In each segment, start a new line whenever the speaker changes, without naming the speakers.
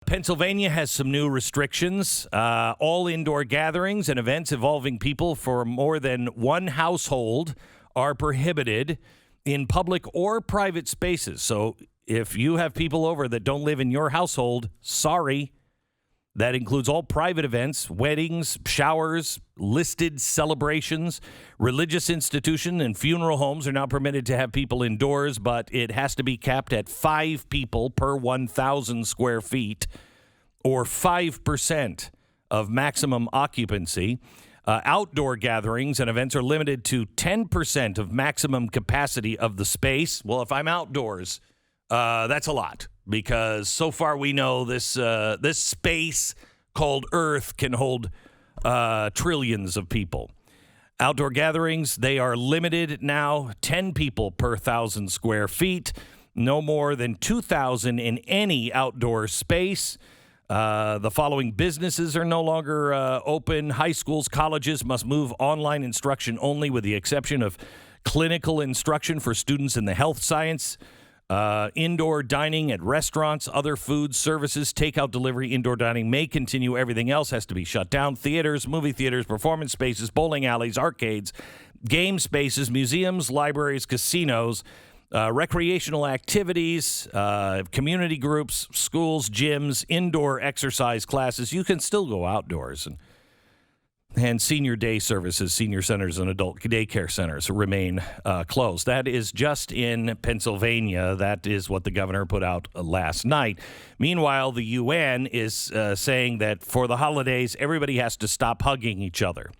Pennsylvania has some new restrictions. All indoor gatherings and events involving people for more than one household are prohibited in public or private spaces. So if you have people over that don't live in your household, sorry. That includes all private events, weddings, showers, listed celebrations. Religious institutions and funeral homes are now permitted to have people indoors, but it has to be capped at 5 people per 1,000 square feet or 5% of maximum occupancy. Outdoor gatherings and events are limited to 10% of maximum capacity of the space. Well, if I'm outdoors, that's a lot. Because so far we know this space called Earth can hold trillions of people. Outdoor gatherings, they are limited now, 10 people per 1,000 square feet, no more than 2,000 in any outdoor space. The following businesses are no longer open. High schools, colleges must move online instruction only with the exception of clinical instruction for students in the health science. Indoor dining at restaurants, other food services, takeout delivery, indoor dining may continue. Everything else has to be shut down. Theaters, movie theaters, performance spaces, bowling alleys, arcades, game spaces, museums, libraries, casinos, recreational activities, community groups, schools, gyms, indoor exercise classes. You can still go outdoors. And senior day services, senior centers, and adult daycare centers remain closed. That is just in Pennsylvania. That is what the governor put out last night. Meanwhile, the UN is saying that for the holidays, everybody has to stop hugging each other.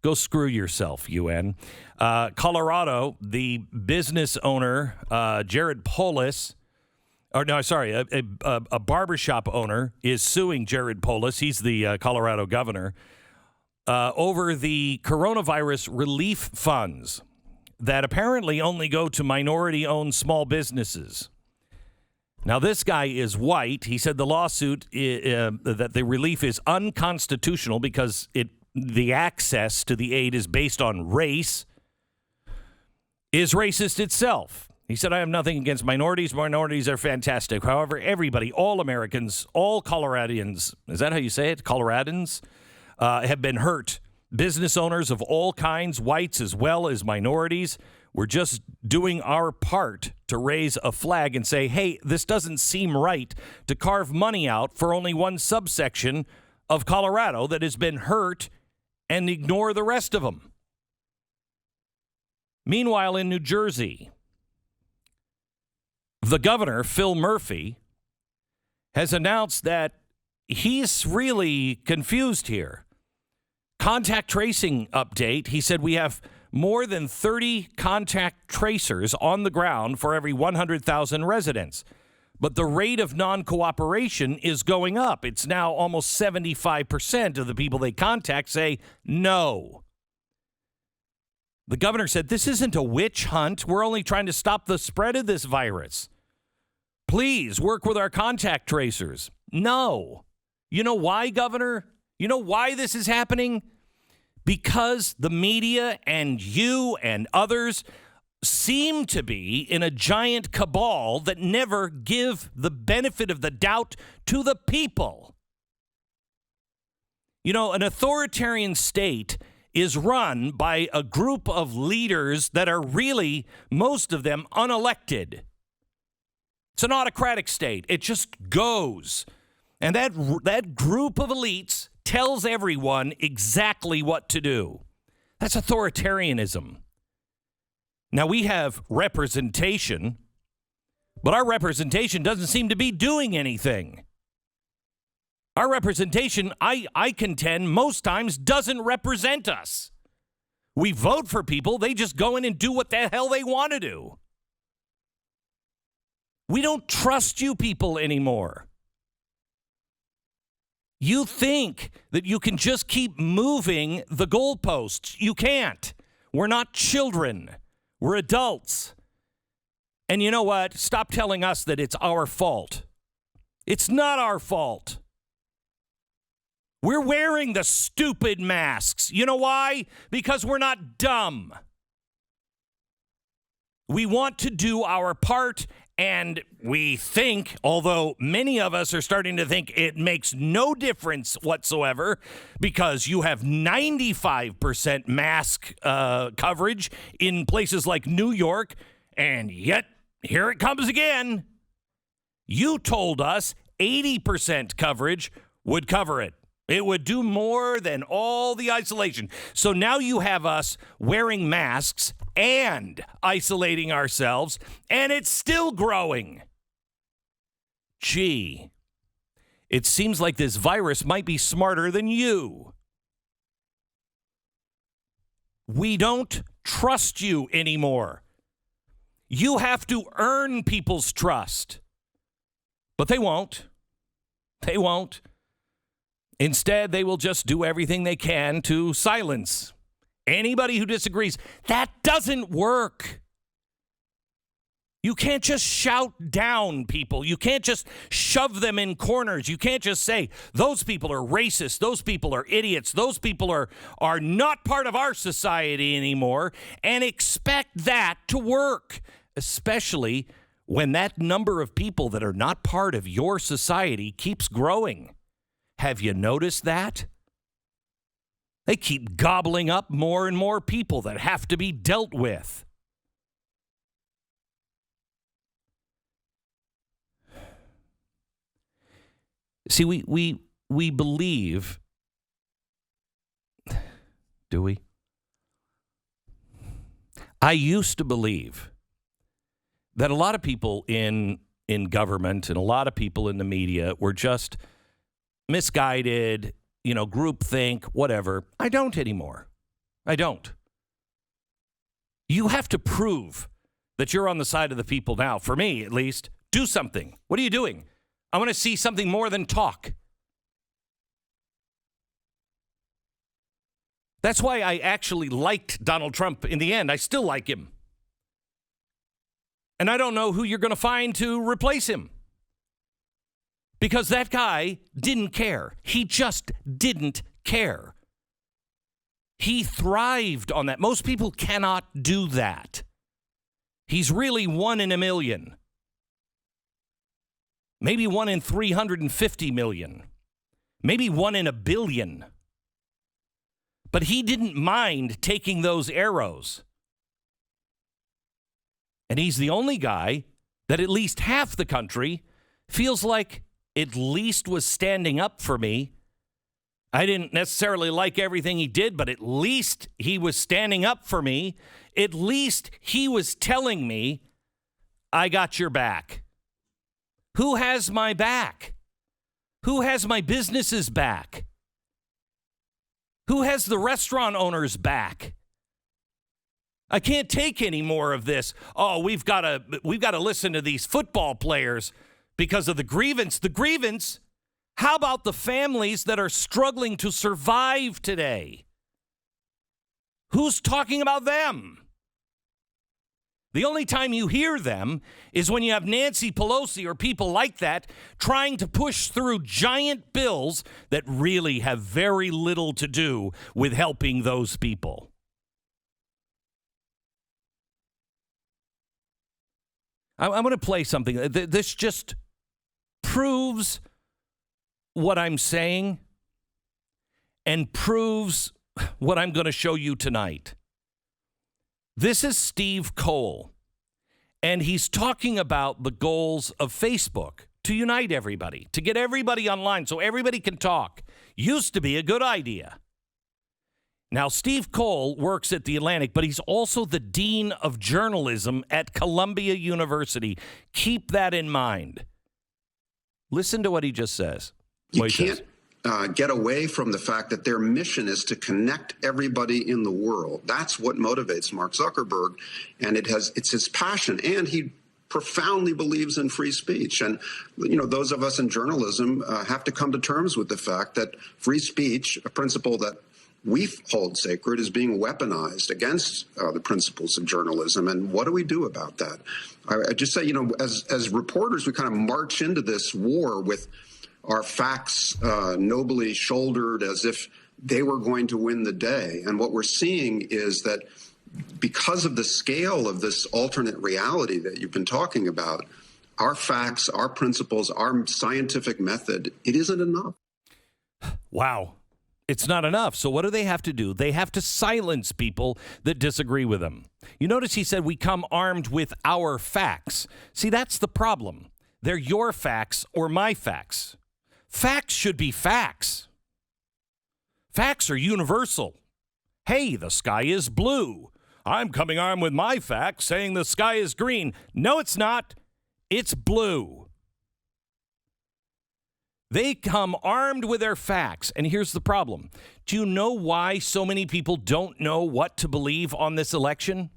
Go screw yourself, UN. Colorado, the business owner, Jared Polis, a barbershop owner is suing Jared Polis. He's the Colorado governor. Over the coronavirus relief funds that apparently only go to minority-owned small businesses. Now, this guy is white. He said the lawsuit, that the relief is unconstitutional because the access to the aid is based on race, is racist itself. He said, I have nothing against minorities. Minorities are fantastic. However, everybody, all Americans, all Coloradians, is that how you say it? Coloradans? Have been hurt. Business owners of all kinds, whites as well as minorities. We're just doing our part to raise a flag and say, hey, this doesn't seem right to carve money out for only one subsection of Colorado that has been hurt and ignore the rest of them. Meanwhile, in New Jersey, the governor, Phil Murphy, has announced that he's really confused here. Contact tracing update. He said we have more than 30 contact tracers on the ground for every 100,000 residents. But the rate of non-cooperation is going up. It's now almost 75% of the people they contact say no. The governor said, this isn't a witch hunt. We're only trying to stop the spread of this virus. Please work with our contact tracers. No. You know why, Governor? You know why this is happening? Because the media and you and others seem to be in a giant cabal that never give the benefit of the doubt to the people. You know, an authoritarian state is run by a group of leaders that are really, most of them, unelected. It's an autocratic state. It just goes. And that group of elites tells everyone exactly what to do. That's authoritarianism. Now, we have representation, but our representation doesn't seem to be doing anything. Our representation, I contend, most times doesn't represent us. We vote for people, they just go in and do what the hell they want to do. We don't trust you people anymore. You think that you can just keep moving the goalposts. You can't. We're not children. We're adults. And you know what? Stop telling us that it's our fault. It's not our fault. We're wearing the stupid masks. You know why? Because we're not dumb. We want to do our part, And we think, although many of us are starting to think it makes no difference whatsoever because you have 95% mask coverage in places like New York, and yet here it comes again. You told us 80% coverage would cover it. It would do more than all the isolation. So now you have us wearing masks and isolating ourselves, and it's still growing. Gee, it seems like this virus might be smarter than you. We don't trust you anymore. You have to earn people's trust. But they won't. They won't. Instead, they will just do everything they can to silence anybody who disagrees. That doesn't work. You can't just shout down people. You can't just shove them in corners. You can't just say, those people are racist. Those people are idiots. Those people are not part of our society anymore, and expect that to work, especially when that number of people that are not part of your society keeps growing. Have you noticed that? They keep gobbling up more and more people that have to be dealt with. See, we believe, do we? I used to believe that a lot of people in government and a lot of people in the media were just misguided, groupthink, whatever. I don't anymore. I don't. You have to prove that you're on the side of the people now. For me, at least, do something. What are you doing? I want to see something more than talk. That's why I actually liked Donald Trump in the end. I still like him. And I don't know who you're going to find to replace him. Because that guy didn't care. He just didn't care. He thrived on that. Most people cannot do that. He's really 1 in a million. Maybe 1 in 350 million. Maybe 1 in a billion. But he didn't mind taking those arrows. And he's the only guy that at least half the country feels like at least was standing up for me. I didn't necessarily like everything he did, but at least he was standing up for me. At least he was telling me, I got your back. Who has my back? Who has my business's back? Who has the restaurant owner's back? I can't take any more of this. Oh, we've got to listen to these football players because of the grievance. The grievance? How about the families that are struggling to survive today? Who's talking about them? The only time you hear them is when you have Nancy Pelosi or people like that trying to push through giant bills that really have very little to do with helping those people. I'm going to play something. This just proves what I'm saying and proves what I'm going to show you tonight. This is Steve Cole, and he's talking about the goals of Facebook to unite everybody, to get everybody online so everybody can talk. Used to be a good idea. Now, Steve Cole works at The Atlantic, but he's also the Dean of Journalism at Columbia University. Keep that in mind. Listen to what he just says.
You can't get away from the fact that their mission is to connect everybody in the world. That's what motivates Mark Zuckerberg, and it's his passion, and he profoundly believes in free speech. And, those of us in journalism have to come to terms with the fact that free speech, a principle that we hold sacred, is being weaponized against the principles of journalism. And what do we do about that? I just say, as reporters, we kind of march into this war with our facts nobly shouldered as if they were going to win the day. And what we're seeing is that because of the scale of this alternate reality that you've been talking about, our facts, our principles, our scientific method, it isn't enough.
Wow. It's not enough. So what do they have to do? They have to silence people that disagree with them. You notice he said we come armed with our facts. See, that's the problem. They're your facts or my facts. Facts should be facts. Facts are universal. Hey, the sky is blue. I'm coming armed with my facts saying the sky is green. No, it's not. It's blue. They come armed with their facts. And here's the problem. Do you know why so many people don't know what to believe on this election?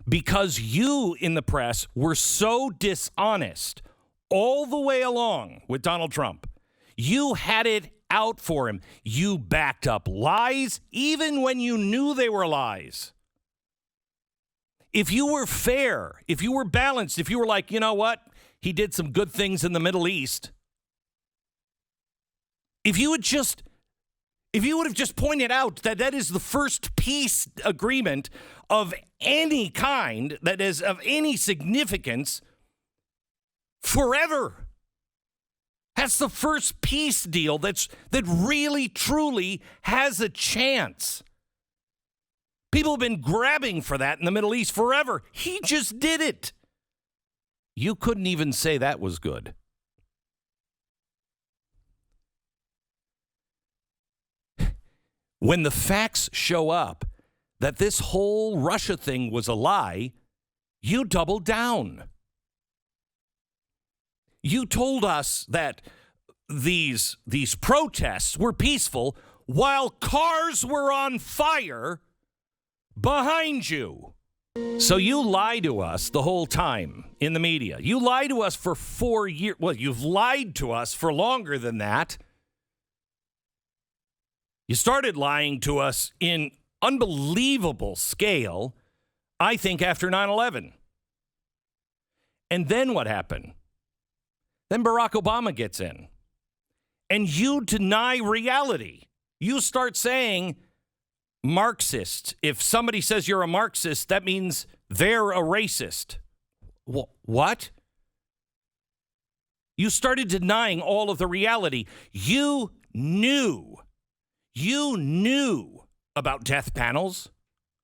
Because you in the press were so dishonest all the way along with Donald Trump. You had it out for him. You backed up lies even when you knew they were lies. If you were fair, if you were balanced, if you were like, you know what? He did some good things in the Middle East. If you would have just pointed out that that is the first peace agreement of any kind that is of any significance forever. That's the first peace deal that really, truly has a chance. People have been grabbing for that in the Middle East forever. He just did it. You couldn't even say that was good. When the facts show up that this whole Russia thing was a lie, you doubled down. You told us that these protests were peaceful while cars were on fire behind you. So you lied to us the whole time in the media. You lied to us for 4 years. Well, you've lied to us for longer than that. You started lying to us in unbelievable scale, I think, after 9/11. And then what happened? Then Barack Obama gets in. And you deny reality. You start saying Marxist. If somebody says you're a Marxist, that means they're a racist. What? You started denying all of the reality. You knew about death panels.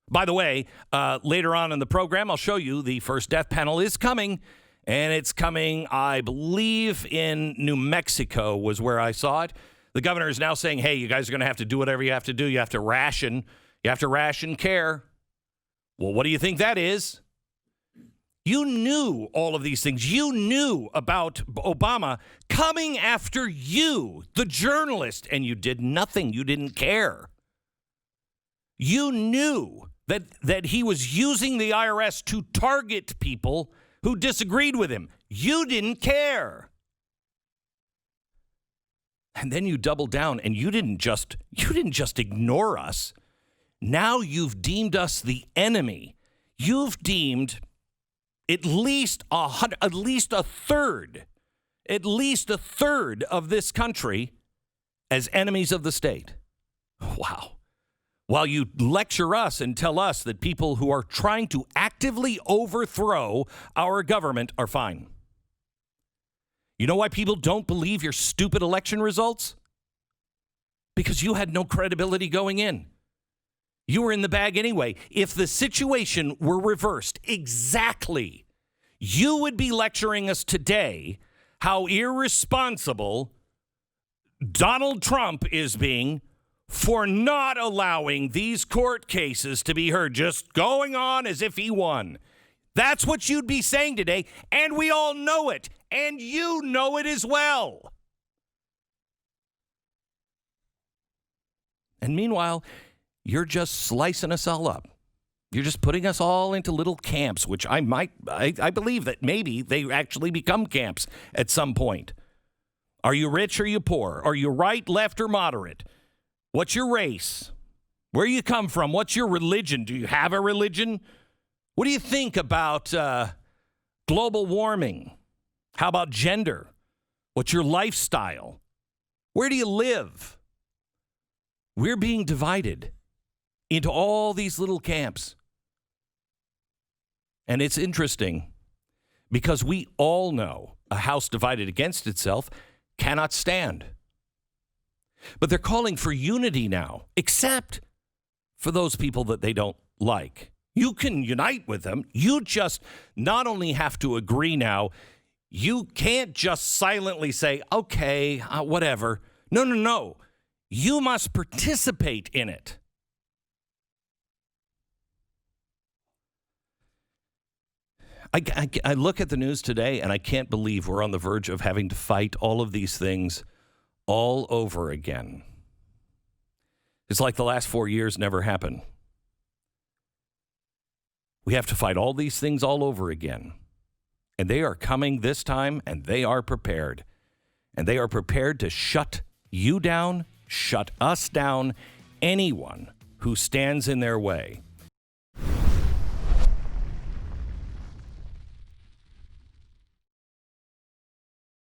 By the way, later on in the program, I'll show you the first death panel is coming. And it's coming, I believe, in New Mexico was where I saw it. The governor is now saying, hey, you guys are going to have to do whatever you have to do. You have to ration. You have to ration care. Well, what do you think that is? You knew all of these things. You knew about Obama coming after you, the journalist, and you did nothing. You didn't care. You knew that he was using the IRS to target people who disagreed with him. You didn't care. And then you doubled down and you didn't just ignore us. Now you've deemed us the enemy. You've deemed at least a third of this country as enemies of the state. Wow. While you lecture us and tell us that people who are trying to actively overthrow our government are fine. You know why people don't believe your stupid election results? Because you had no credibility going in. You were in the bag anyway. If the situation were reversed exactly, you would be lecturing us today how irresponsible Donald Trump is being for not allowing these court cases to be heard, just going on as if he won. That's what you'd be saying today, and we all know it, and you know it as well. And meanwhile, you're just slicing us all up. You're just putting us all into little camps, which I believe that maybe they actually become camps at some point. Are you rich or are you poor? Are you right, left, or moderate? What's your race? Where you come from? What's your religion? Do you have a religion? What do you think about global warming? How about gender? What's your lifestyle? Where do you live? We're being divided into all these little camps. And it's interesting because we all know a house divided against itself cannot stand. But they're calling for unity now, except for those people that they don't like. You can unite with them. You just not only have to agree now, you can't just silently say, okay, whatever. No. You must participate in it. I look at the news today and I can't believe we're on the verge of having to fight all of these things all over again. It's like the last 4 years never happened. We have to fight all these things all over again. And they are coming this time, and they are prepared. And they are prepared to shut you down, shut us down, anyone who stands in their way.